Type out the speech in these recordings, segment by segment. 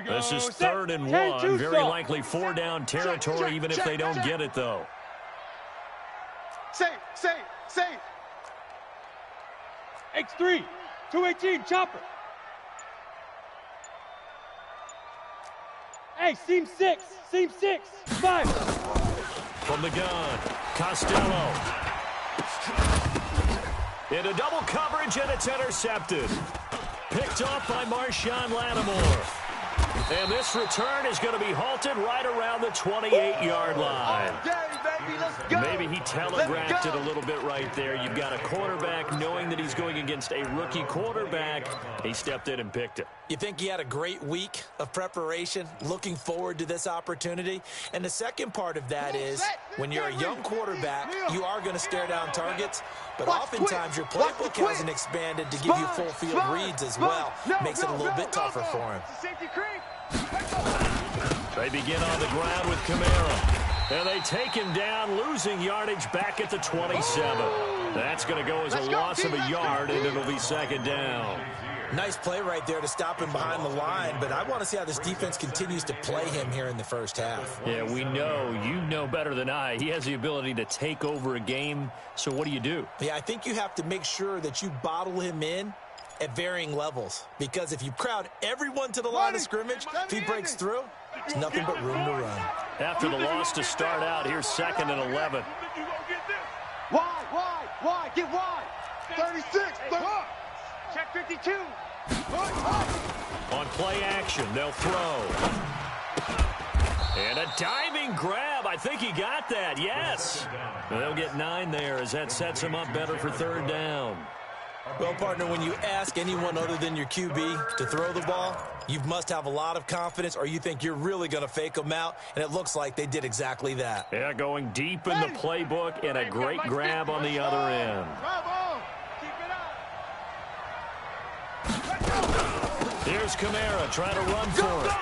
This is 3rd and 1. Very likely 4-down territory, even if they don't get it, though. Safe. X3, 218, chopper. Hey, seam 6, 5. From the gun, Costello. Into double coverage, and it's intercepted. Picked off by Marshawn Lattimore. And this return is going to be halted right around the 28-yard line. Maybe he telegraphed it a little bit right there. You've got a quarterback knowing that he's going against a rookie quarterback. He stepped in and picked it. You think he had a great week of preparation, looking forward to this opportunity? And the second part of that is, when you're a young quarterback, you are going to stare down targets, but oftentimes your playbook hasn't expanded to give you full field reads as well. Makes it a little bit tougher for him. They begin on the ground with Kamara. And they take him down, losing yardage back at the 27. That's going to go as a loss of a yard, and it'll be 2nd down. Nice play right there to stop him behind the line, but I want to see how this defense continues to play him here in the first half. Yeah, we know. You know better than I. He has the ability to take over a game, so what do? Yeah, I think you have to make sure that you bottle him in at varying levels, because if you crowd everyone to the line of scrimmage, if he breaks through, there's nothing but room to run. After the loss to start out, here's 2nd and 11. Wide, get wide. 36, Check 52. On play action, they'll throw. And a diving grab. I think he got that, yes. They'll get 9 there as that sets him up better for 3rd down. Well, partner, when you ask anyone other than your QB to throw the ball, you must have a lot of confidence, or you think you're really going to fake them out, and it looks like they did exactly that. Yeah, going deep in the playbook, and a great grab on the other end. Here's Kamara trying to run for it.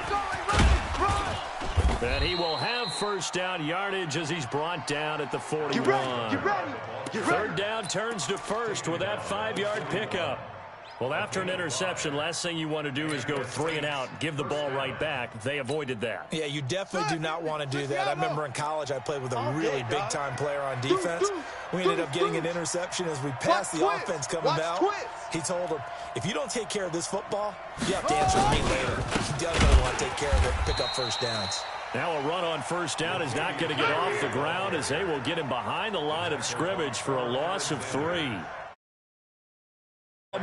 And he will have 1st down yardage as he's brought down at the 41. Get ready. 3rd down turns to 1st with that 5-yard pickup. Well, after an interception, last thing you want to do is go 3 and out, give the ball right back. They avoided that. Yeah, you definitely do not want to do that. I remember in college I played with a really big-time player on defense. We ended up getting an interception as we passed the offense coming out. He told him, if you don't take care of this football, you have to answer to me later. You definitely want to take care of it, pick up 1st downs. Now a run on 1st down is not going to get off the ground as they will get him behind the line of scrimmage for a loss of 3.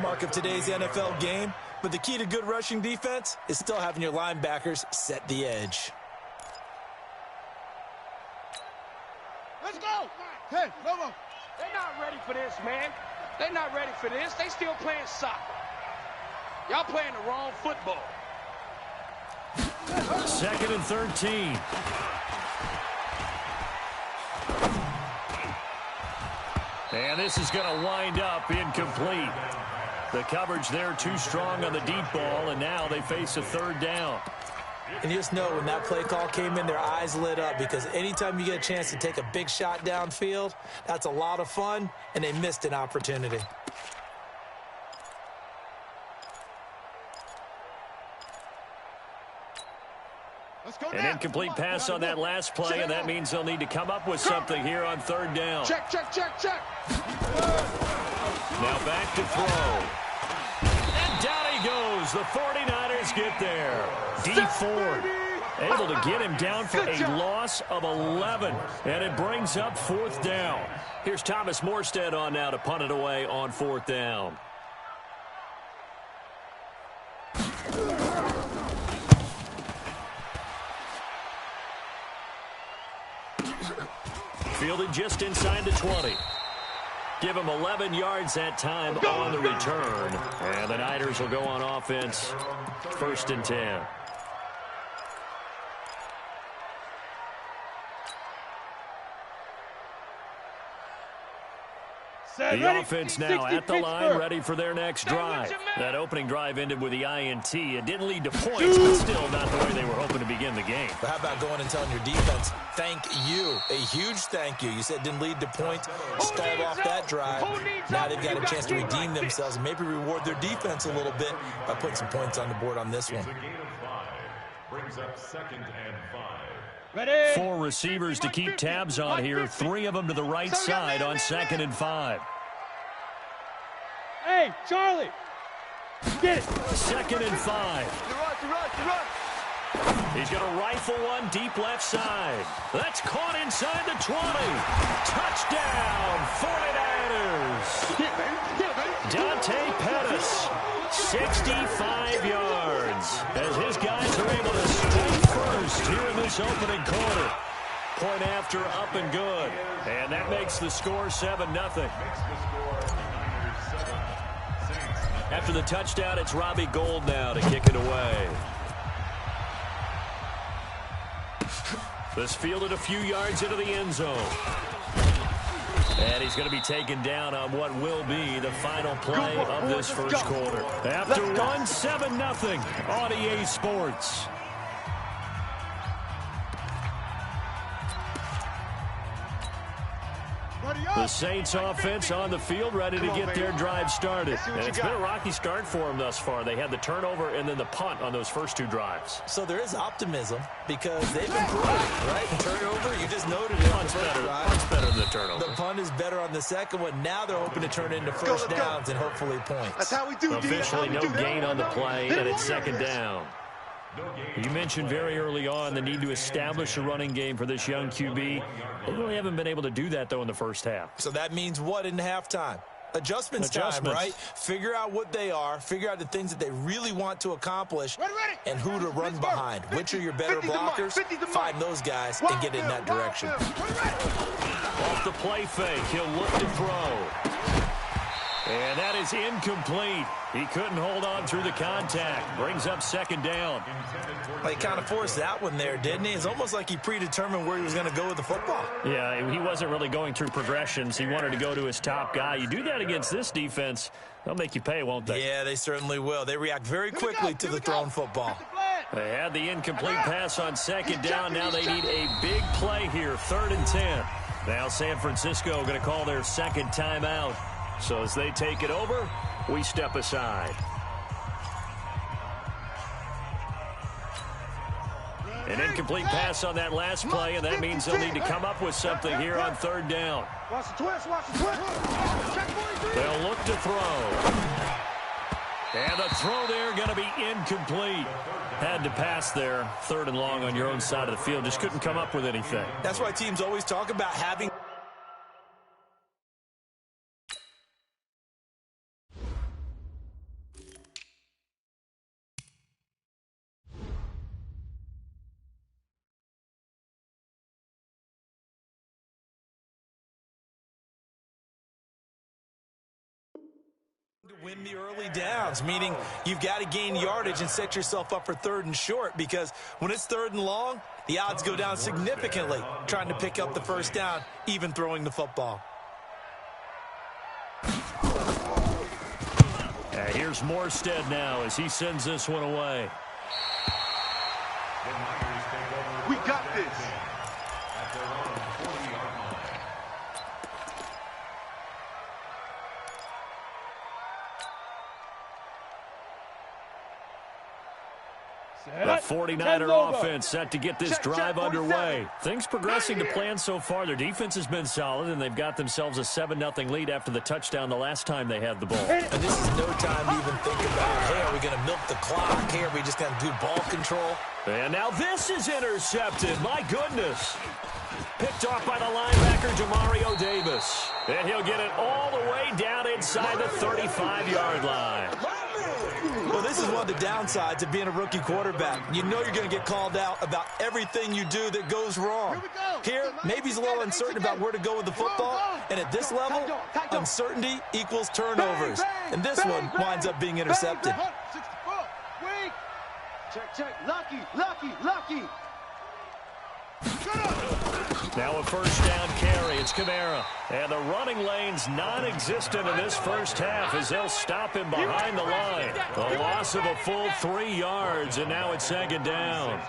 Mark of today's NFL game, but the key to good rushing defense is still having your linebackers set the edge. Let's go. Hey, come on. They're not ready for this, man. They're not ready for this. They still playing soccer. Y'all playing the wrong football. 2nd and 13. And this is going to wind up incomplete. The coverage there too strong on the deep ball, and now they face a 3rd down. And you just know when that play call came in, their eyes lit up, because anytime you get a chance to take a big shot downfield, that's a lot of fun, and they missed an opportunity. An incomplete pass on that last play, and that means they'll need to come up with something here on 3rd down. Check. Now back to throw. And down he goes. The 49ers get there. D Ford able to get him down for a loss of 11. And it brings up 4th down. Here's Thomas Morstead on now to punt it away on 4th down. Fielded just inside the 20. Give him 11 yards that time on the return. And the Niners will go on offense. 1st and 10. The offense now at the line, ready for their next drive. That opening drive ended with the INT. It didn't lead to points, but still not the way they were hoping to begin the game. But how about going and telling your defense, thank you, a huge thank you. You said it didn't lead to points, stalled off that drive. Now they've got a chance to redeem themselves and maybe reward their defense a little bit by putting some points on the board on this one. Brings up 2nd and 5. Ready? 4 receivers to keep tabs on here. 3 of them to the right side on 2nd and 5. Hey, Charlie. Get it. 2nd and 5. Run. He's going to rifle one deep left side. That's caught inside the 20. Touchdown, 49ers. Dante Pettis, 65 yards, as his guys are able to strike first here in this opening quarter. Point after, up and good. And that makes the score 7-0. After the touchdown, it's Robbie Gould now to kick it away. This fielded a few yards into the end zone. And he's going to be taken down on what will be the final play of this first quarter. After 1-7-0 on EA Sports. The Saints offense on the field, ready to get their drive started. And it's been a rocky start for them thus far. They had the turnover and then the punt on those first 2 drives. So there is optimism because they've improved, right? Turnover, you just noted it. Punt's better than the turnover. The punt is better on the second one. Now they're hoping to turn it into first downs and hopefully points. That's how we do. Officially no gain on the play, and it's 2nd down. You mentioned very early on the need to establish a running game for this young QB. They really haven't been able to do that, though, in the first half. So that means what in halftime? Adjustments time, right? Figure out what they are, figure out the things that they really want to accomplish, and who to run behind. Which are your better blockers? Find those guys and get in that direction. Off the play fake, he'll look to throw. And that is incomplete. He couldn't hold on through the contact. Brings up 2nd down. He kind of forced that one there, didn't he? It's almost like he predetermined where he was going to go with the football. Yeah, he wasn't really going through progressions. He wanted to go to his top guy. You do that against this defense, they'll make you pay, won't they? Yeah, they certainly will. They react very quickly to the thrown football. They had the incomplete pass on 2nd down. Now they need a big play here, 3rd and 10. Now San Francisco going to call their 2nd timeout. So as they take it over, we step aside. An incomplete pass on that last play, and that means they'll need to come up with something here on 3rd down. Watch the twist. They'll look to throw. And the throw there going to be incomplete. Had to pass there, 3rd and long on your own side of the field. Just couldn't come up with anything. That's why teams always talk about having to win the early downs, meaning you've got to gain yardage and set yourself up for 3rd and short, because when it's 3rd and long, the odds go down significantly trying to pick up the first down, even throwing the football. Here's Morstead now as he sends this one away. We got this. The 49er offense set to get this drive underway. Things progressing to plan so far. Their defense has been solid, and they've got themselves a 7-0 lead after the touchdown the last time they had the ball. And this is no time to even think about, hey, are we going to milk the clock? Hey, are we just going to do ball control? And now this is intercepted. My goodness. Picked off by the linebacker, Demario Davis. And he'll get it all the way down inside the 35-yard line. Well, this is one of the downsides of being a rookie quarterback. You know you're going to get called out about everything you do that goes wrong. Here, maybe he's a little uncertain about where to go with the football. And at this level, uncertainty equals turnovers. And this one winds up being intercepted. Check. Lucky. Now a first down carry. It's Kamara. And the running lane's non-existent in this first half as they'll stop him behind the line. A loss of a full 3 yards, and now it's 2nd down.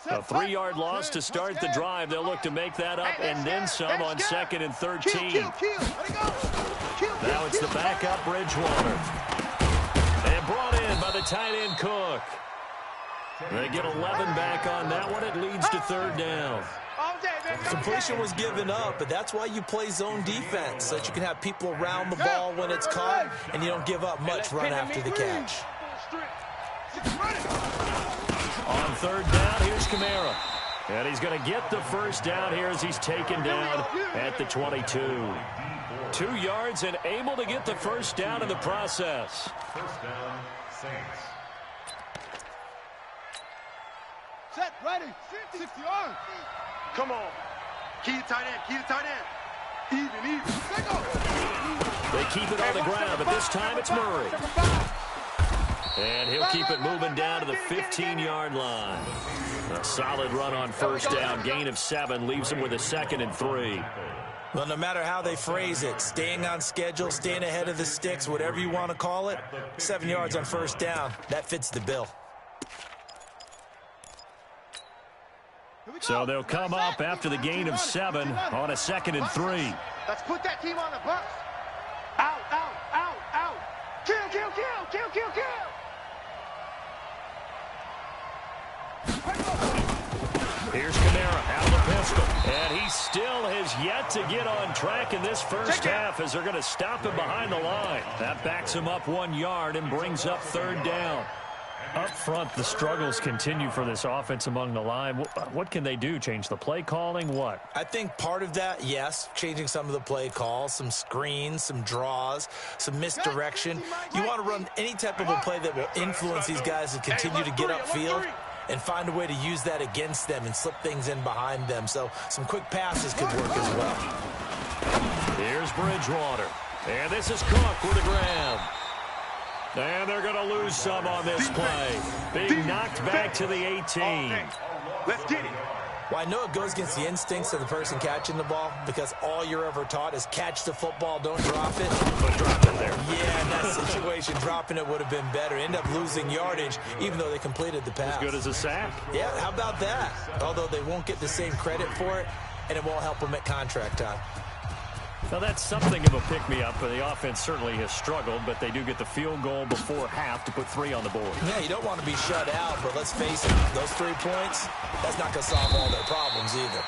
A 3-yard loss to start the drive. They'll look to make that up and then some on 2nd and 13. Now it's the backup Bridgewater. And brought in by the tight end Cook. They get 11 back on that one. It leads to 3rd down. Completion was given up, but that's why you play zone defense, so that you can have people around the ball when it's caught, and you don't give up much run after the catch. On 3rd down, here's Kamara. And he's going to get the first down here as he's taken down at the 22. 2 yards and able to get the first down in the process. First down, Saints. Set, ready, 60 yards. Come on. Key to tight end, key to tight end. Even. They keep it on the ground, but this time it's Murray. And he'll keep it moving down to the 15-yard line. A solid run on first down. Gain of 7 leaves him with a 2nd and 3. Well, no matter how they phrase it, staying on schedule, staying ahead of the sticks, whatever you want to call it, 7 yards on first down, that fits the bill. So they'll come up after the gain of 7 on a 2nd and 3. Let's put that team on the bus. Out. Kill. Here's Kamara out of the pistol. And he still has yet to get on track in this first half as they're going to stop him behind the line. That backs him up 1 yard and brings up 3rd down. Up front, the struggles continue for this offense among the line. What can they do? Change the play calling? What? I think part of that, yes, changing some of the play calls, some screens, some draws, some misdirection. You want to run any type of a play that will influence these guys to continue to get upfield and find a way to use that against them and slip things in behind them. So some quick passes could work as well. Here's Bridgewater. And this is Cook with the ground. And they're going to lose some on this play. Being knocked back to the 18. Let's get it. Well, I know it goes against the instincts of the person catching the ball because all you're ever taught is catch the football, don't drop it. But drop it there. Yeah, in that situation, dropping it would have been better. End up losing yardage, even though they completed the pass. As good as a sack. Yeah, how about that? Although they won't get the same credit for it, and it won't help them at contract time. Now, that's something of a pick-me-up. The offense certainly has struggled, but they do get the field goal before half to put 3 on the board. Yeah, you don't want to be shut out, but let's face it, those 3 points, that's not going to solve all their problems either.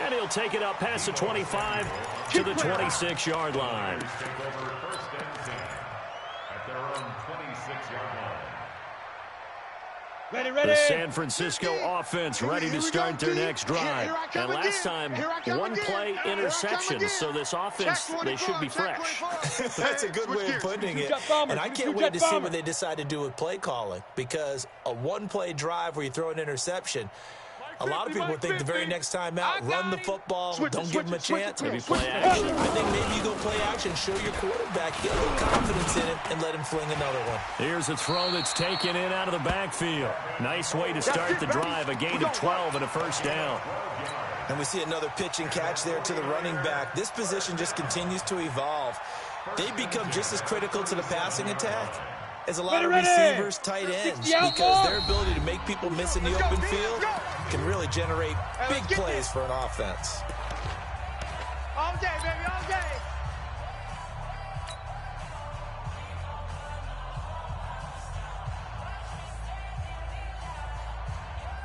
And he'll take it up past the 25 to the 26-yard line. First and 10 at their own 26-yard line. Ready. The San Francisco offense ready to start their next drive. And last time, 1-play interception. So this offense, they should be fresh. That's a good way of putting it. And I can't wait to see what they decide to do with play calling. Because a 1-play drive where you throw an interception, a lot of people would think the very next time out, run the football, don't give them a chance. Maybe play action. I think maybe you go play action, show your quarterback, get a little confidence in it, and let him fling another one. Here's a throw that's taken in out of the backfield. Nice way to start the drive, a gain of 12 and a first down. And we see another pitch and catch there to the running back. This position just continues to evolve. They become just as critical to the passing attack as a lot of receivers, tight ends, because their ability to make people miss in the open field can really generate big plays for an offense. All day, baby, all day.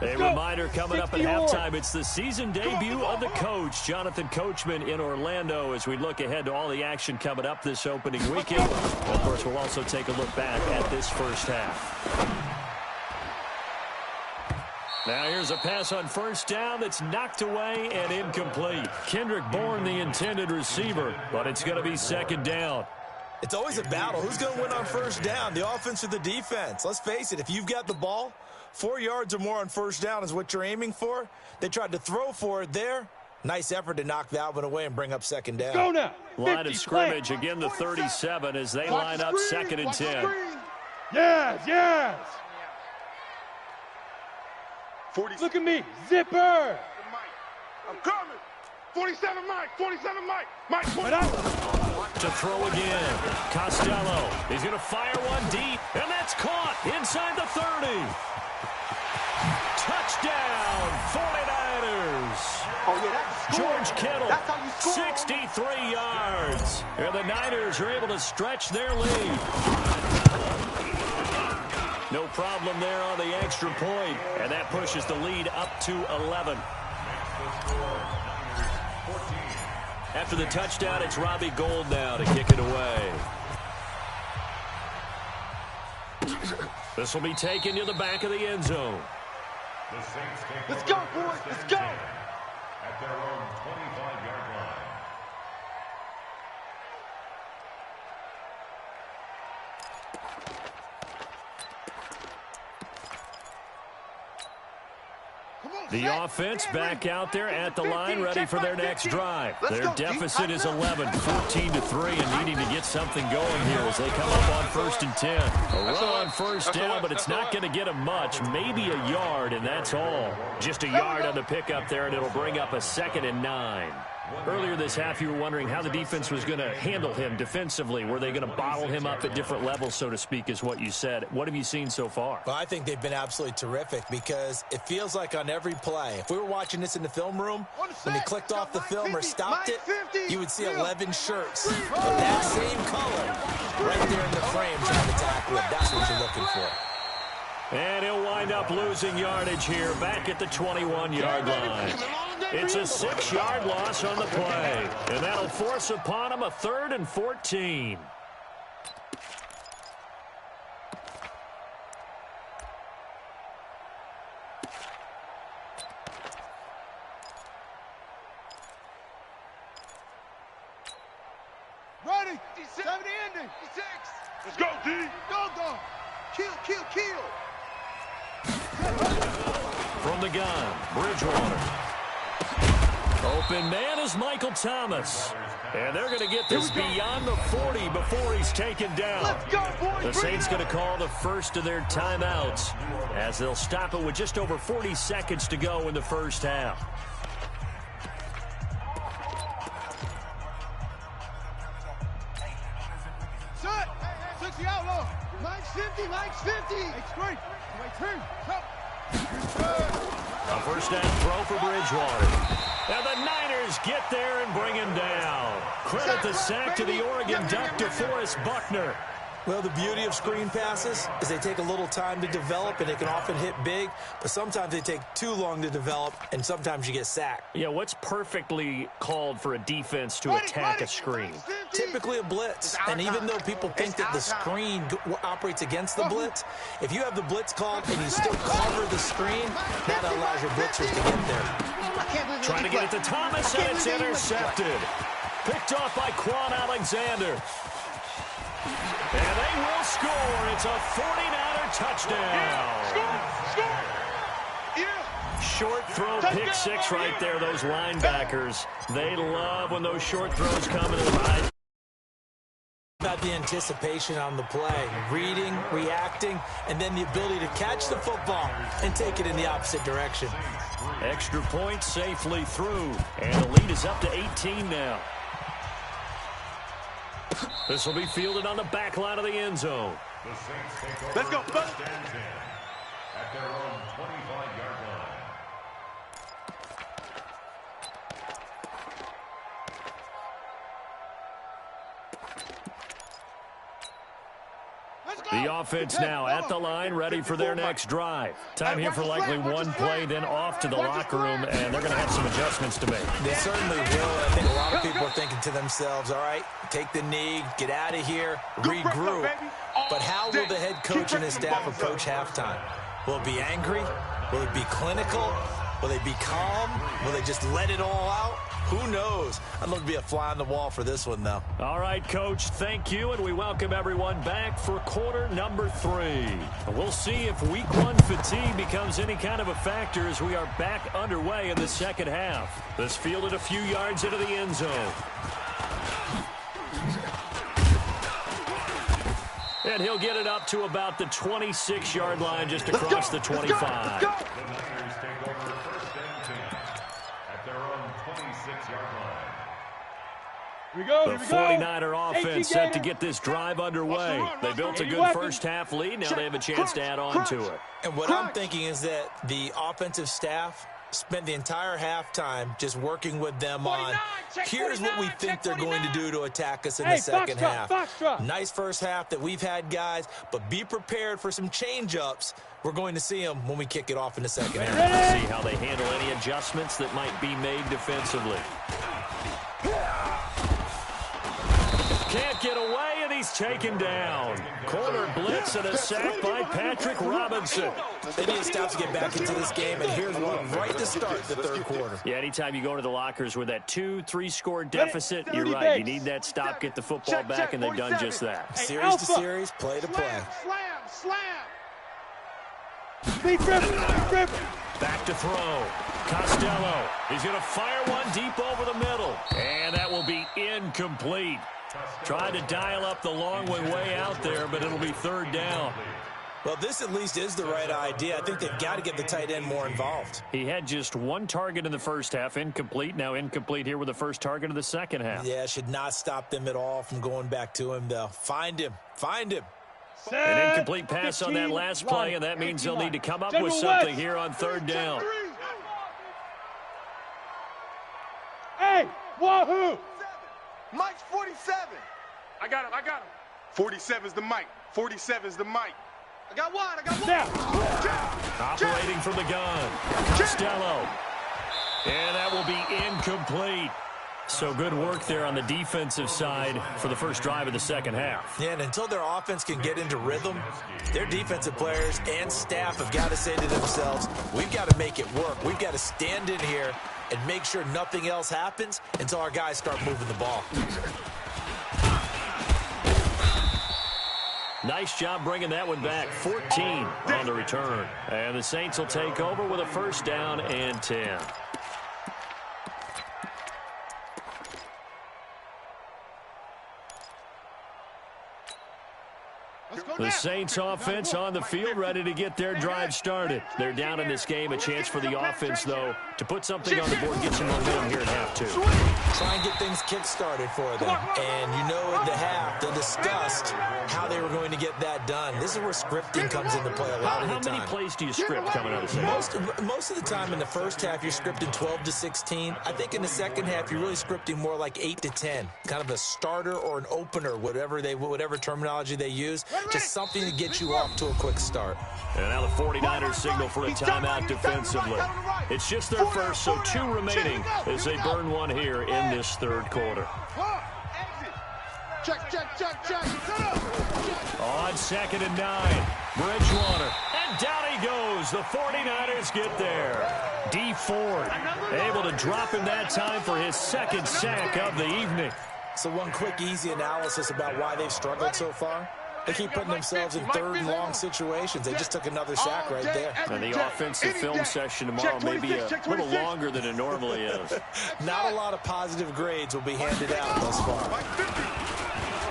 A reminder coming up at halftime, it's the season debut of the coach, Jonathan Coachman in Orlando, as we look ahead to all the action coming up this opening weekend. Of course, we'll also take a look back at this first half. Now here's a pass on first down that's knocked away and incomplete. Kendrick Bourne, the intended receiver, but it's going to be second down. It's always a battle. Who's going to win on first down, the offense or the defense? Let's face it, if you've got the ball, 4 yards or more on first down is what you're aiming for. They tried to throw for it there. Nice effort to knock that one away and bring up second down. Go now. Line of scrimmage, again the 37 as they line up second and 10. Yes. 40. Look at me. Zipper. I'm coming. 47 Mike. 47 Mike. Mike. To throw again. Costello. He's going to fire one deep, and that's caught inside the 30. Touchdown, 49ers. Oh, yeah, that's George Kittle, that's how you score. 63 yards. And the Niners are able to stretch their lead. No problem there on the extra point. And that pushes the lead up to 11. After the touchdown, it's Robbie Gould now to kick it away. This will be taken to the back of the end zone. Let's go, boys. Let's go. At their own 25-yard line. The offense back out there at the line, ready for their next drive. Their deficit is 11, 14-3, and needing to get something going here as they come up on 1st and 10. A run on first down, but it's not going to get them much, maybe a yard, and that's all. Just a yard on the pickup there, and it'll bring up a 2nd and 9. Earlier this half, you were wondering how the defense was going to handle him defensively. Were they going to bottle him up at different levels, so to speak, is what you said. What have you seen so far? Well, I think they've been absolutely terrific because it feels like on every play, if we were watching this in the film room, when he clicked off the film or stopped it, you would see 11 shirts of that same color right there in the frame trying to tackle it. That's what you're looking for. And he'll wind up losing yardage here back at the 21-yard line. It's a 6-yard loss on the play, and that'll force upon him a 3rd and 14. Ready. 70 ending. 6. Let's go, D. Go, go. Kill, kill, kill. From the gun, Bridgewater. Open man is Michael Thomas. And they're going to get this beyond the 40 before he's taken down. Let's go, boys. The Saints going to call the first of their timeouts as they'll stop it with just over 40 seconds to go in the first half. Set. 60 outlaw. Mike's 50. Mike's 50. It's great. Wait, turn. A first down throw for Bridgewater. And the Niners get there and bring him down. Credit the sack to the Oregon Duck, DeForest Buckner. Well, the beauty of screen passes is they take a little time to develop, and they can often hit big, but sometimes they take too long to develop, and sometimes you get sacked. Yeah, what's perfectly called for a defense to attack a screen? Typically a blitz, and even though people think that the screen operates against the blitz, if you have the blitz called and you still cover the screen, that allows your blitzers to get there. Trying to get it to Thomas, and it's intercepted. Picked off by Quan Alexander. And they will score. It's a 49er touchdown. Score. Yeah. Short throw, pick six right there. Those linebackers, they love when those short throws come in the line. About the anticipation on the play, reading, reacting, and then the ability to catch the football and take it in the opposite direction. Extra point safely through, and the lead is up to 18 now. This will be fielded on the back line of the end zone. Let's go, buddy. At their own 25-yard line. The offense now at the line, ready for their next drive. Time here for likely one play, then off to the locker room, and they're going to have some adjustments to make. They certainly will. I think a lot of people are thinking to themselves, all right, take the knee, get out of here, regroup. But how will the head coach and his staff approach halftime? Will it be angry? Will it be clinical? Will they be calm? Will they just let it all out? Who knows? I'd love to be a fly on the wall for this one, though. All right, Coach, thank you, and we welcome everyone back for quarter number 3. We'll see if week 1 fatigue becomes any kind of a factor as we are back underway in the second half. This fielded a few yards into the end zone. And he'll get it up to about the 26-yard line just across the 25. The Niners take over first and 10 at their own 26-yard line. The 49er offense set to get this drive underway. They built a good first half lead. Now they have a chance to add on to it. And what I'm thinking is that the offensive staff spent the entire halftime just working with them on, here's what we think they're going to do to attack us in the second half. Nice first half that we've had, guys, but be prepared for some change-ups. We're going to see them when we kick it off in the second half. See how they handle any adjustments that might be made defensively. Can't get away, and he's taken down. Corner blitz and a sack by Patrick Robinson. They need to stop to get back into this game, and here's one right to start the third quarter. Yeah, anytime you go to the lockers with that 2-3 score deficit, you're right. You need that stop, get the football back, and they've done just that. Series to series, play to play. Slam. Back to throw. Costello. He's going to fire one deep over the middle. And that will be incomplete. Tried to dial up the long way out there, but it'll be third down. Well, this at least is the right idea. I think they've got to get the tight end more involved. He had just one target in the first half, incomplete. Now incomplete here with the first target of the second half. Yeah, should not stop them at all from going back to him, though. Find him. An incomplete pass on that last play, and that means they'll need to come up with something here on third down. Hey, wahoo! Mike's 47. I got him. 47's the Mike. 47's the Mike. I got one. Operating from the gun. Costello. And that will be incomplete. So good work there on the defensive side for the first drive of the second half. Yeah, and until their offense can get into rhythm, their defensive players and staff have got to say to themselves, we've got to make it work. We've got to stand in here and make sure nothing else happens until our guys start moving the ball. Nice job bringing that one back. 14 on the return. And the Saints will take over with a first down and 10. The Saints offense on the field, ready to get their drive started. They're down in this game. A chance for the offense, though, to put something on the board, get some momentum here at half two. Try and get things kick-started for them. And you know in the half, they discussed how they were going to get that done. This is where scripting comes into play a lot of the time. How many plays do you script coming out of the second? Most of the time in the first half, you're scripting 12 to 16. I think in the second half, you're really scripting more like 8 to 10. Kind of a starter or an opener, whatever terminology they use. Just something to get you off to a quick start. And now the 49ers signal for a timeout defensively. It's just their first, so 2 remaining as they burn one here in this third quarter. Check. On 2nd and 9, Bridgewater. And down he goes. The 49ers get there. D. Ford able to drop him that time for his second sack of the evening. So one quick, easy analysis about why they've struggled so far. They keep putting themselves in third and long situations. They just took another sack right there. And the offensive film session tomorrow may be a little longer than it normally is. Not a lot of positive grades will be handed out thus far.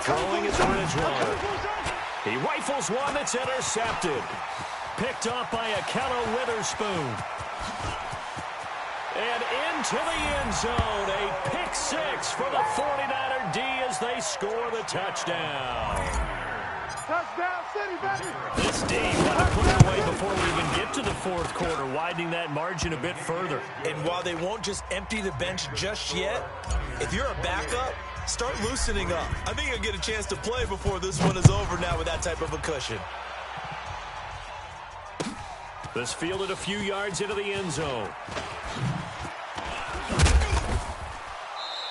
Throwing is Bridgewater. He rifles one that's intercepted. Picked off by Akello Witherspoon. And into the end zone. A pick 6 for the 49er D as they score the touchdown. Touchdown City, baby. This D want to put it away before we even get to the fourth quarter, widening that margin a bit further. And while they won't just empty the bench just yet, if you're a backup, start loosening up. I think you'll get a chance to play before this one is over now with that type of a cushion. This fielded a few yards into the end zone.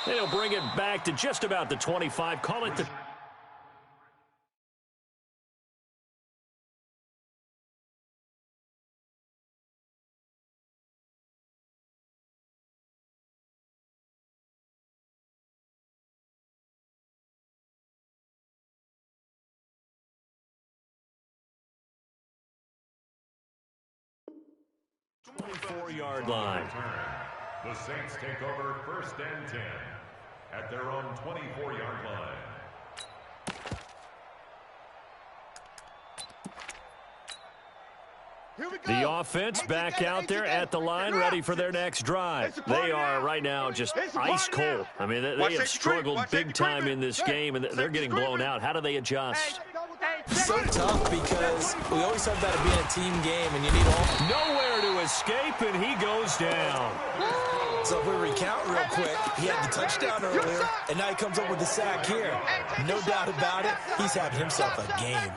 They'll bring it back to just about the 25. Call it the... yard line. The Saints take over 1st and 10 at their own 24-yard line. The offense back out there at the line, ready for their next drive. They are right now just ice cold. I mean, they have struggled big time in this game, and they're getting blown out. How do they adjust? So tough because we always talk about it being a team game, and you need all. Nowhere to escape, and he goes down. So if we recount real quick, he had the touchdown earlier, and now he comes up with the sack here. No doubt about it, he's having himself a game.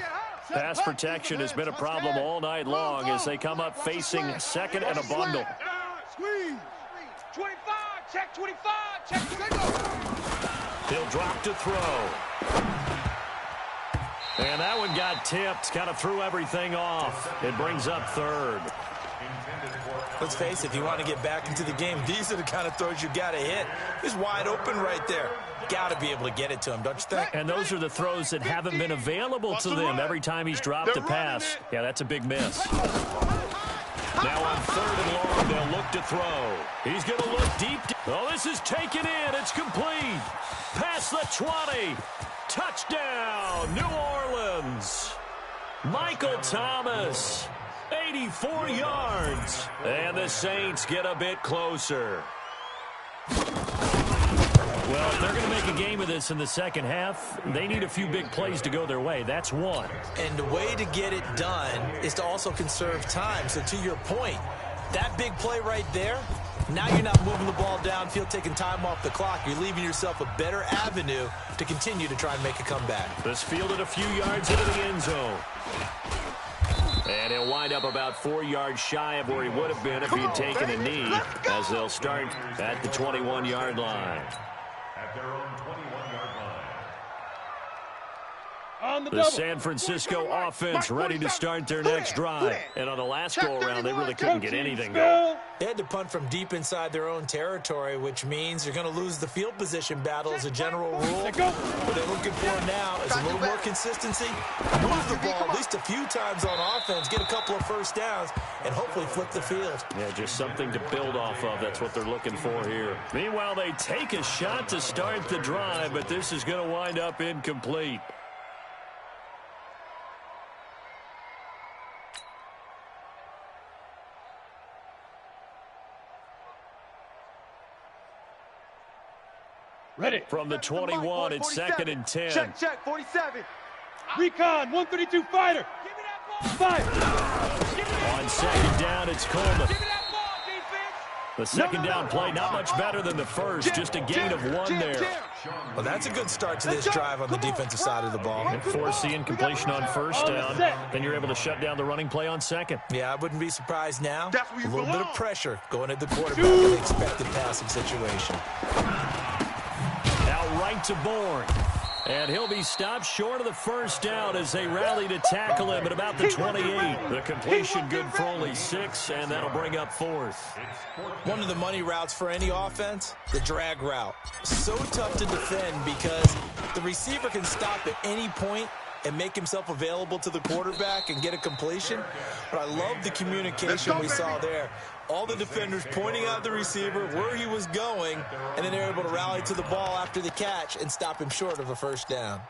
Pass protection has been a problem all night long as they come up facing second and a bundle. Squeeze. 25, check 25, check 25. He'll drop to throw. And that one got tipped, kind of threw everything off. It brings up third. Let's face it, if you want to get back into the game, these are the kind of throws you got to hit. He's wide open right there. Got to be able to get it to him, don't you think? And those are the throws that haven't been available to them every time he's dropped a pass. Yeah, that's a big miss. Now on third and long, they'll look to throw. He's going to look deep. Oh, this is taken in. It's complete. Past the 20. Touchdown, New Orleans. Michael Thomas, 84 yards. And the Saints get a bit closer. Well, if they're going to make a game of this in the second half, they need a few big plays to go their way. That's one. And the way to get it done is to also conserve time. So to your point, that big play right there, now you're not moving the ball downfield, taking time off the clock. You're leaving yourself a better avenue to continue to try and make a comeback. This fielded a few yards into the end zone. And he'll wind up about 4 yards shy of where he would have been if he'd taken a knee, as they'll start at the 21-yard line. At their own 21-yard line. The San Francisco offense ready to start their next drive. And on the last go-around, they really couldn't get anything going. They had to punt from deep inside their own territory, which means you're going to lose the field position battle as a general rule. What they're looking for now is a little more consistency, move the ball at least a few times on offense, get a couple of first downs, and hopefully flip the field. Yeah, just something to build off of. That's what they're looking for here. Meanwhile, they take a shot to start the drive, but this is going to wind up incomplete. Ready. From the 21, it's 2nd and 10. Check, 47. Recon, 132 fighter. Give me that ball. Fight. On second down, it's Coleman. Give me that ball, defense. The second down play, not much better than the first, just a gain of 1 there. Well, that's a good start to this drive on the defensive side of the ball. And foreseeing completion on first down, then you're able to shut down the running play on second. Yeah, I wouldn't be surprised now. That's where you A little bit belong. of pressure going at the quarterback in the expected passing situation. Now right to Bourne. And he'll be stopped short of the first down as they rally to tackle him at about the 28. The completion good for only 6, and that'll bring up 4th. One of the money routes for any offense, the drag route. So tough to defend because the receiver can stop at any point and make himself available to the quarterback and get a completion. But I love the communication we saw there. All the defenders pointing out the receiver, where he was going, and then they're able to rally to the ball after the catch and stop him short of a first down.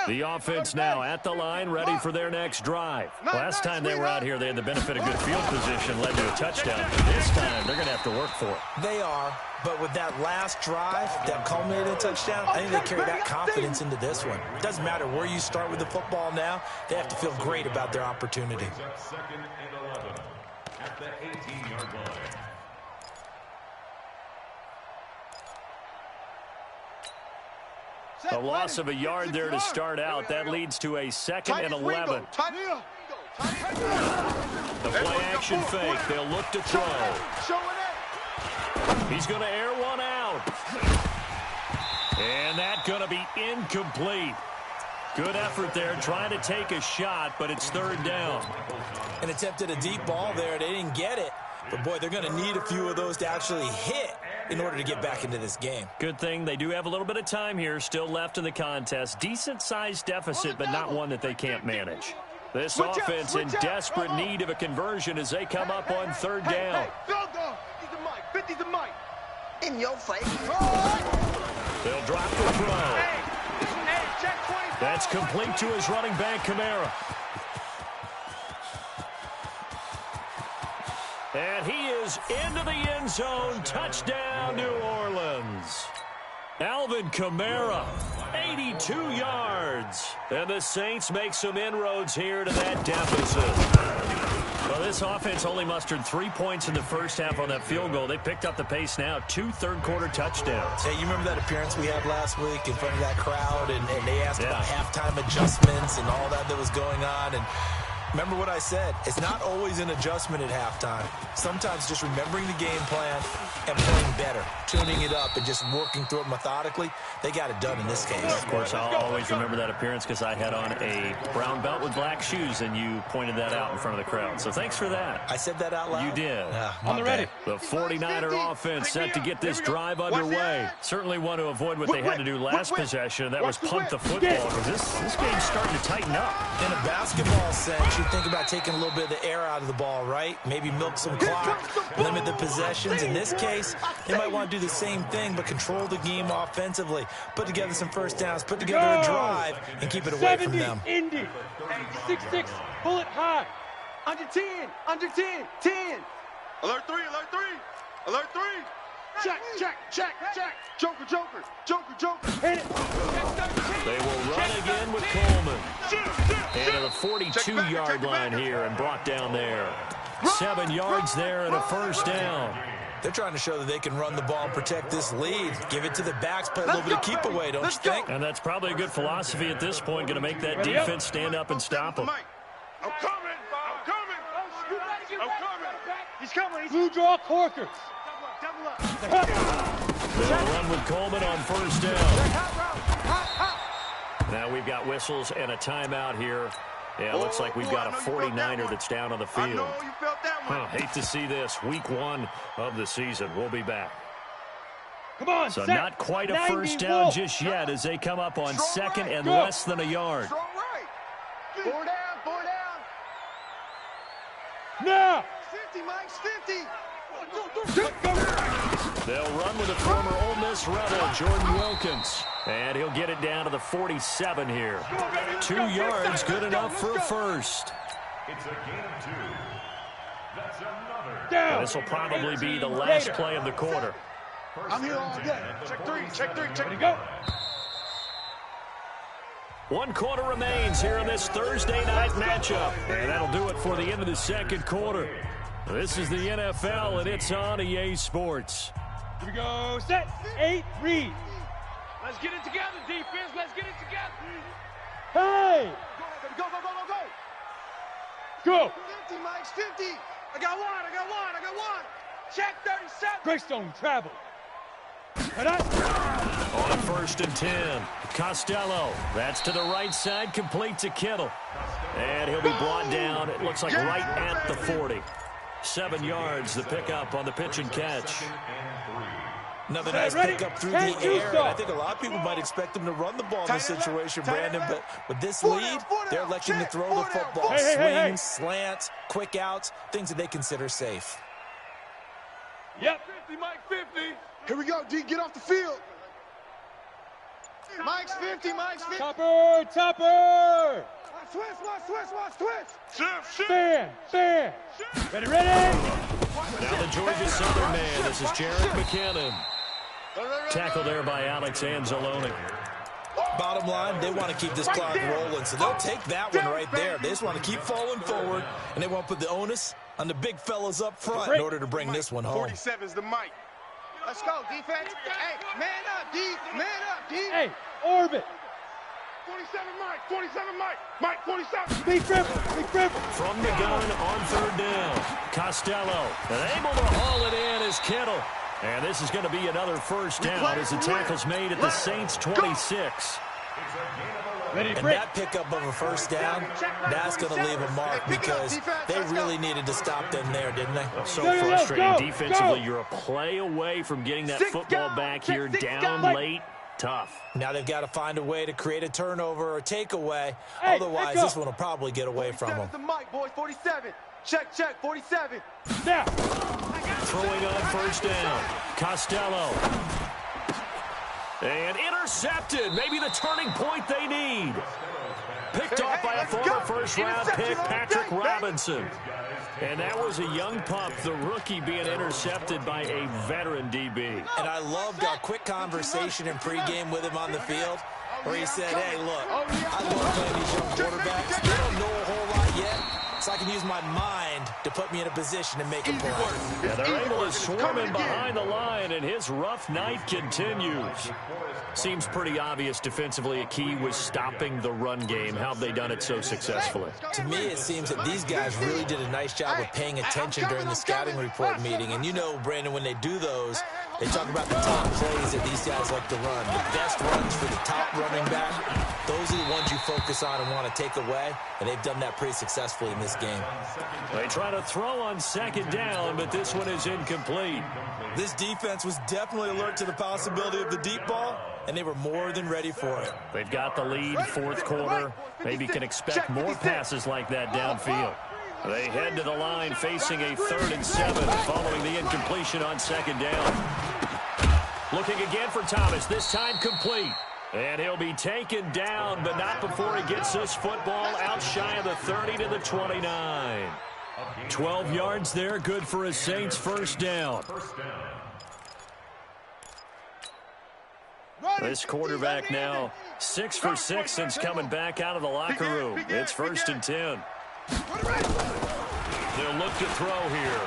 The offense now at the line, ready for their next drive. Last time they were out here, they had the benefit of good field position, led to a touchdown. This time, they're going to have to work for it. They are, but with that last drive, that culminated in touchdown, I think they carry that confidence into this one. It doesn't matter where you start with the football now, they have to feel great about their opportunity. Second and 11 at the 18-yard line. A loss of a yard there to start out. That leads to a 2nd and 11. The play action fake. They'll look to throw. He's going to air one out. And that's going to be incomplete. Good effort there, trying to take a shot, but it's 3rd down. And attempted a deep ball there. They didn't get it. But, boy, they're going to need a few of those to actually hit in order to get back into this game. Good thing they do have a little bit of time here still left in the contest. Decent-sized deficit, but not one that they can't manage. This offense in desperate need of a conversion as they come up on 3rd down. In your face. They'll drop the throw. That's complete to his running back, Kamara. And he is into the end zone. Touchdown, New Orleans. Alvin Kamara, 82 yards. And the Saints make some inroads here to that deficit. Well, this offense only mustered 3 points in the first half on that field goal. They picked up the pace now. 2 third-quarter touchdowns. Hey, you remember that appearance we had last week in front of that crowd, and they asked about halftime adjustments and all that was going on, and remember what I said. It's not always an adjustment at halftime. Sometimes just remembering the game plan and playing better, tuning it up and just working through it methodically. They got it done in this case. Of course, I'll always remember that appearance because I had on a brown belt with black shoes, and you pointed that out in front of the crowd. So thanks for that. I said that out loud? You did. On the ready. The 49er offense set to get this drive underway. Certainly want to avoid what they had to do last possession. That was punt the football. This game's starting to tighten up. In a basketball sense, you think about taking a little bit of the air out of the ball, right? Maybe milk some clock, limit the possessions. In this case, they might want to do the same thing, but control the game offensively. Put together some first downs, put together a drive, and keep it away from them. Indy. 6-6, pull it high. Under 10, 10. Alert 3, alert 3, alert 3. Check. Joker. Hit it. They will run again with Coleman. And to the 42-yard line here and brought down there. 7 yards there and a first down. They're trying to show that they can run the ball and protect this lead. Give it to the backs, play a little bit of keep away, don't you think? And that's probably a good philosophy at this point, going to make that defense stand up and stop them. I'm coming. He's coming. Blue draw Corkers. Double up. They'll run with Coleman on first down. Now we've got whistles and a timeout here. Yeah, it looks like we've got a 49er that's down on the field. I know you felt that one. Hate to see this. Week 1 of the season. We'll be back. Come on, so not quite a first down just yet as they come up on second and less than a yard. Four down. Now. 50, Mike's 50. They'll run with the former Ole Miss Rebel, Jordan Wilkins. And he'll get it down to the 47 here. 2 yards, good enough for a first. It's a gain of 2. That's another. This will probably be the last play of the quarter. I'm here all day. Check 3. Ready, go. 1 quarter remains here in this Thursday night matchup. And that'll do it for the end of the second quarter. This is the NFL, and it's on EA Sports. Here we go. Set. 8, read. Let's get it together, defense. Let's get it together. Hey. Go. 50, Mike's 50. I got one. Check 37. Greystone travel. On first and 10, Costello. That's to the right side, complete to Kittle. And he'll be brought down, it looks like right at the 40. 7 yards, the pickup on the pitch and catch. Another nice pickup through the air. And I think a lot of people might expect them to run the ball in this situation, Brandon. But with this lead, they're electing to throw the football. Swings, slants, quick outs, things that they consider safe. Yep. 50, Mike 50. Here we go, D. Get off the field. Mike's 50. Topper. Switch. Fan. Ready. Now the Georgia Southern man. This is Jarek McKinnon. Tackle there by Alex Anzalone. Bottom line, they want to keep this clock rolling, so they'll take that one right there. They just want to keep falling forward, and they want to put the onus on the big fellas up front in order to bring this one home. 47's the Mike. Let's go, defense. Hey, man up, D. Hey, orbit. 47 Mike, 47. Big grip. From the gun on third down. Costello, and able to haul it in is Kittle. And this is going to be another first down as the tackle's made at the Saints 26. And that pickup of a first down, that's going to leave a mark because they really needed to stop them there, didn't they? So frustrating defensively. You're a play away from getting that football back here down late. Tough. Now they've got to find a way to create a turnover or a takeaway. Otherwise, this one will probably get away from them. The Mike, boys, 47. Check, 47. Now. Throwing on first down. Costello. And intercepted. Maybe the turning point they need. Picked off by a former first-round pick, Patrick Robinson. And that was a young pup, the rookie, being intercepted by a veteran DB. And I loved our quick conversation in pregame with him on the field, where he said, hey, look, I love playing these young quarterbacks. They don't know a whole lot yet, so I can use my mind to put me in a position to make a play. Yeah, they're able to swarm him behind the line, and his rough night continues. Seems pretty obvious defensively a key was stopping the run game. How have they done it so successfully? To me, it seems that these guys really did a nice job of paying attention during the scouting report meeting. And you know, Brandon, when they do those, they talk about the top plays that these guys like to run. The best runs for the top running back, those are the ones you focus on and want to take away. And they've done that pretty successfully in this game. They try to throw on second down, but this one is incomplete. This defense was definitely alert to the possibility of the deep ball, and they were more than ready for it. They've got the lead, fourth quarter. Maybe can expect more passes like that downfield. They head to the line facing a 3rd and 7 following the incompletion on second down. Looking again for Thomas, this time complete. And he'll be taken down, but not before he gets this football out shy of the 30 to the 29. 12 yards there, good for a Saints first down. This quarterback now 6 for 6 since coming back out of the locker room. It's 1st and 10. They'll look to throw here.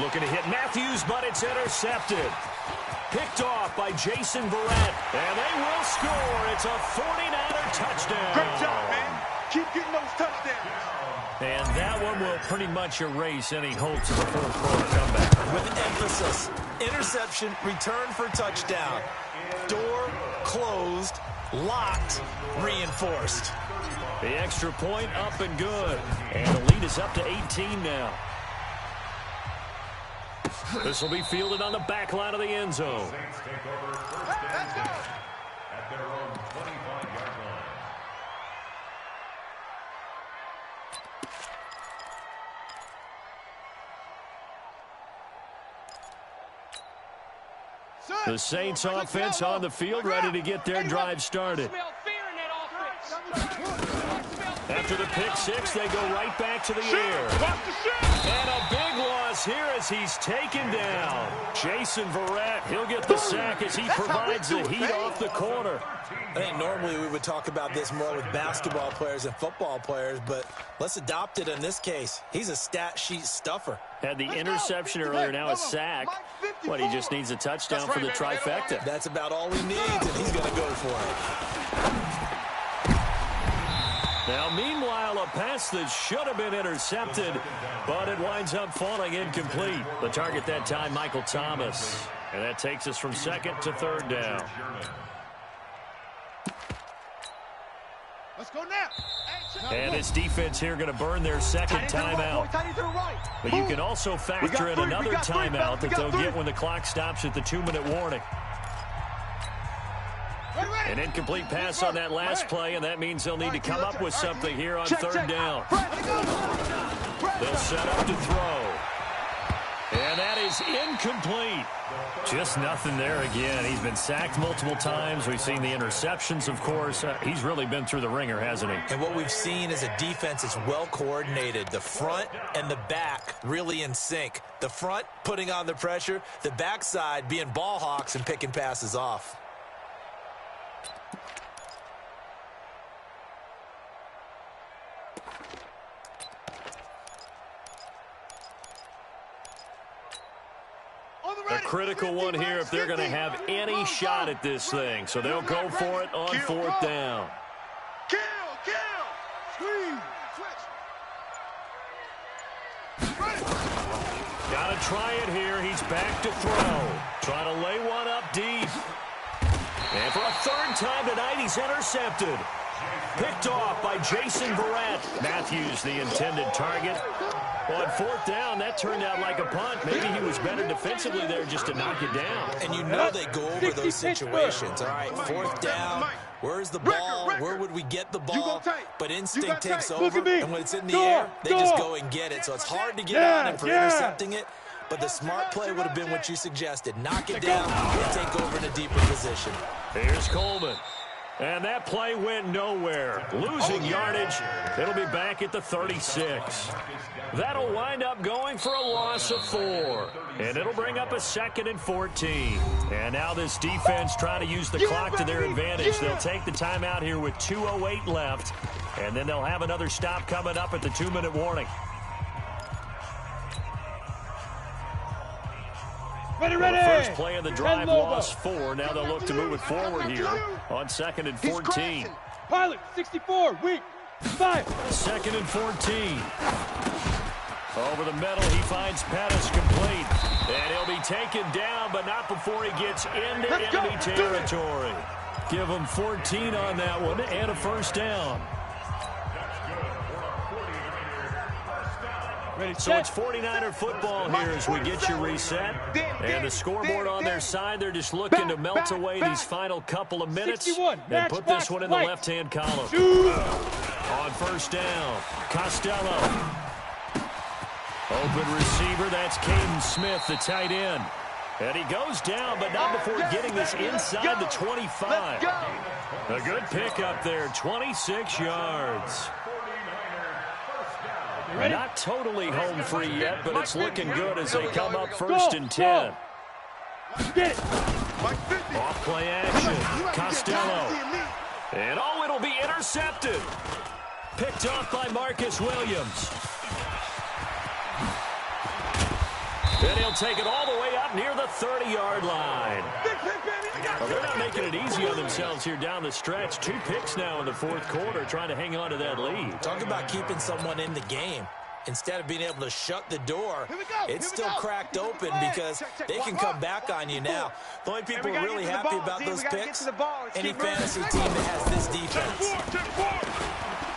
Looking to hit Matthews, but it's intercepted. Picked off by Jason Verrett, and they will score. It's a 49er touchdown. Great job, man. Keep getting those touchdowns. And that one will pretty much erase any hopes of a fourth quarter comeback. With emphasis, interception, return for touchdown. Door closed, locked, reinforced. The extra point up and good. And the lead is up to 18 now. This will be fielded on the back line of the end zone. Saints take over 1st and 10 at their own 25-yard line. The Saints offense on the field, ready to get their drive started. After the pick six, they go right back to the air. And a big loss here as he's taken down. Jason Verrett, he'll get the sack as he provides the heat off the corner. I think normally we would talk about this more with basketball players and football players, but let's adopt it in this case. He's a stat sheet stuffer. Had the interception earlier, now a sack. What, he just needs a touchdown for the trifecta. That's about all he needs, and he's going to go for it. Now, meanwhile, a pass that should have been intercepted, but it winds up falling incomplete. The target that time, Michael Thomas. And that takes us from 2nd to 3rd down. Let's go now. And this defense here going to burn their 2nd timeout. But you can also factor in another timeout that they'll get when the clock stops at the 2-minute warning. An incomplete pass on that last play, and that means they'll need to come up with something here on 3rd down. They'll set up to throw. And that is incomplete. Just nothing there again. He's been sacked multiple times. We've seen the interceptions, of course. He's really been through the ringer, hasn't he? And what we've seen is a defense that's well coordinated. The front and the back really in sync. The front putting on the pressure, the backside being ball hawks and picking passes off. A critical one here if they're going to have any shot at this thing. So they'll go for it on 4th down. Kill! Squeeze! Got to try it here. He's back to throw. Trying to lay one up deep. And for a 3rd time tonight, he's intercepted. Picked off by Jason Verrett. Matthews, the intended target. Well, on 4th down, that turned out like a punt. Maybe he was better defensively there just to knock it down. And you know they go over those situations. All right, 4th down, where's the ball? Where would we get the ball? But instinct takes over, and when it's in the air, they just go and get it. So it's hard to get on him for intercepting it. But the smart play would have been what you suggested. Knock it down and take over in a deeper position. Here's Coleman. And that play went nowhere. Losing yardage. It'll be back at the 36. That'll wind up going for a loss of 4. And it'll bring up a 2nd and 14. And now this defense trying to use the clock to their advantage. They'll take the timeout here with 2:08 left. And then they'll have another stop coming up at the 2-minute warning. Ready. Well, the first play of the drive lost 4. Now they'll look to move it forward here on 2nd and 14. Pilot, 64, weak, 5. 2nd and 14. Over the middle, he finds Pettis complete. And he'll be taken down, but not before he gets into enemy territory. Give him 14 on that one and a first down. So it's 49er football here as we get you reset. And the scoreboard on their side, they're just looking to melt away these final couple of minutes and put this one in the left-hand column. On first down, Costello. Open receiver, that's Caden Smith, the tight end. And he goes down, but not before getting this inside the 25. A good pickup there, 26 yards. Not totally home free yet, but it's looking good as they come up 1st and 10. Get it. Off play action. Costello. And it'll be intercepted. Picked off by Marcus Williams. And he'll take it all the way up near the 30-yard line. Well, they're not making it easy on themselves here down the stretch. 2 picks now in the 4th quarter, trying to hang on to that lead. Talk about keeping someone in the game. Instead of being able to shut the door, it's still cracked open because they can come back on you now. The only people really happy about those picks, any fantasy team that has this defense.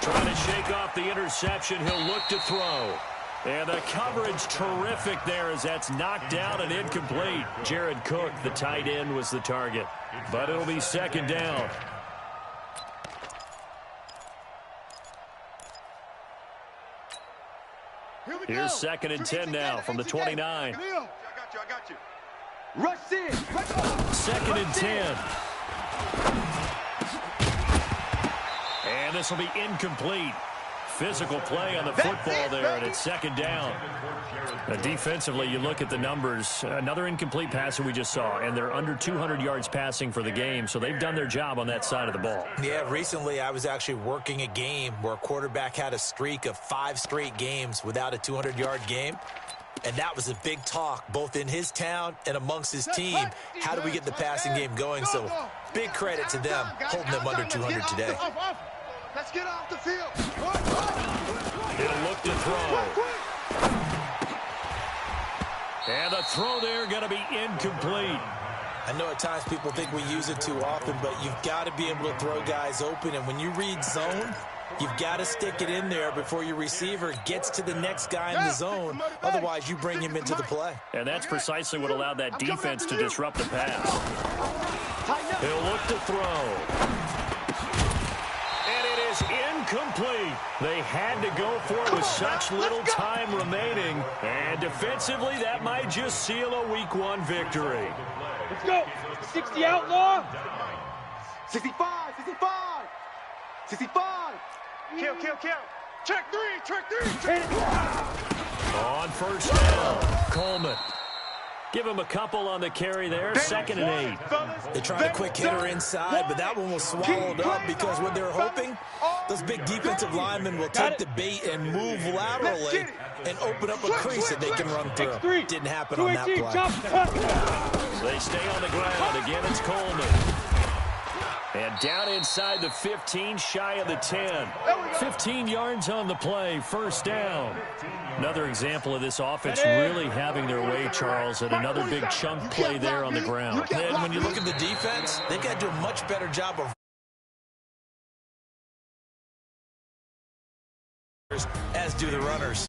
Trying to shake off the interception, he'll look to throw. And the coverage terrific there as that's knocked down and incomplete. Jared Cook, the tight end, was the target. But it'll be 2nd down. Here's 2nd and 10 now from the 29. I got you. Rush in. 2nd and 10. And this will be incomplete. Physical play on the football there, and it's 2nd down. Defensively, you look at the numbers. Another incomplete pass that we just saw, and they're under 200 yards passing for the game, so they've done their job on that side of the ball. Yeah, recently I was actually working a game where a quarterback had a streak of 5 straight games without a 200-yard game. And that was a big talk, both in his town and amongst his team. How do we get the passing game going? So big credit to them, holding them under 200 today. Let's get off the field. He'll look to throw. And the throw there going to be incomplete. I know at times people think we use it too often, but you've got to be able to throw guys open. And when you read zone, you've got to stick it in there before your receiver gets to the next guy in the zone. Otherwise, you bring him into the play. And that's precisely what allowed that defense to disrupt the pass. He'll look to throw. Incomplete. They had to go for it with such little time remaining. And defensively, that might just seal a Week 1 victory. Let's go. 60 outlaw. 65. 65. Kill. Check three. On first down, Coleman. Give him a couple on the carry there, 2nd and 8. They tried a quick hitter inside, but that one was swallowed up because what they were hoping, those big defensive linemen will take the bait and move laterally and open up a crease that they can run through. Didn't happen on that play. They stay on the ground. Again, it's Coleman. And down inside the 15, shy of the 10. 15 yards on the play, first down. Another example of this offense really having their way, Charles, and another big chunk play there on the ground. And when you look at the defense, they've got to do a much better job of as do the runners.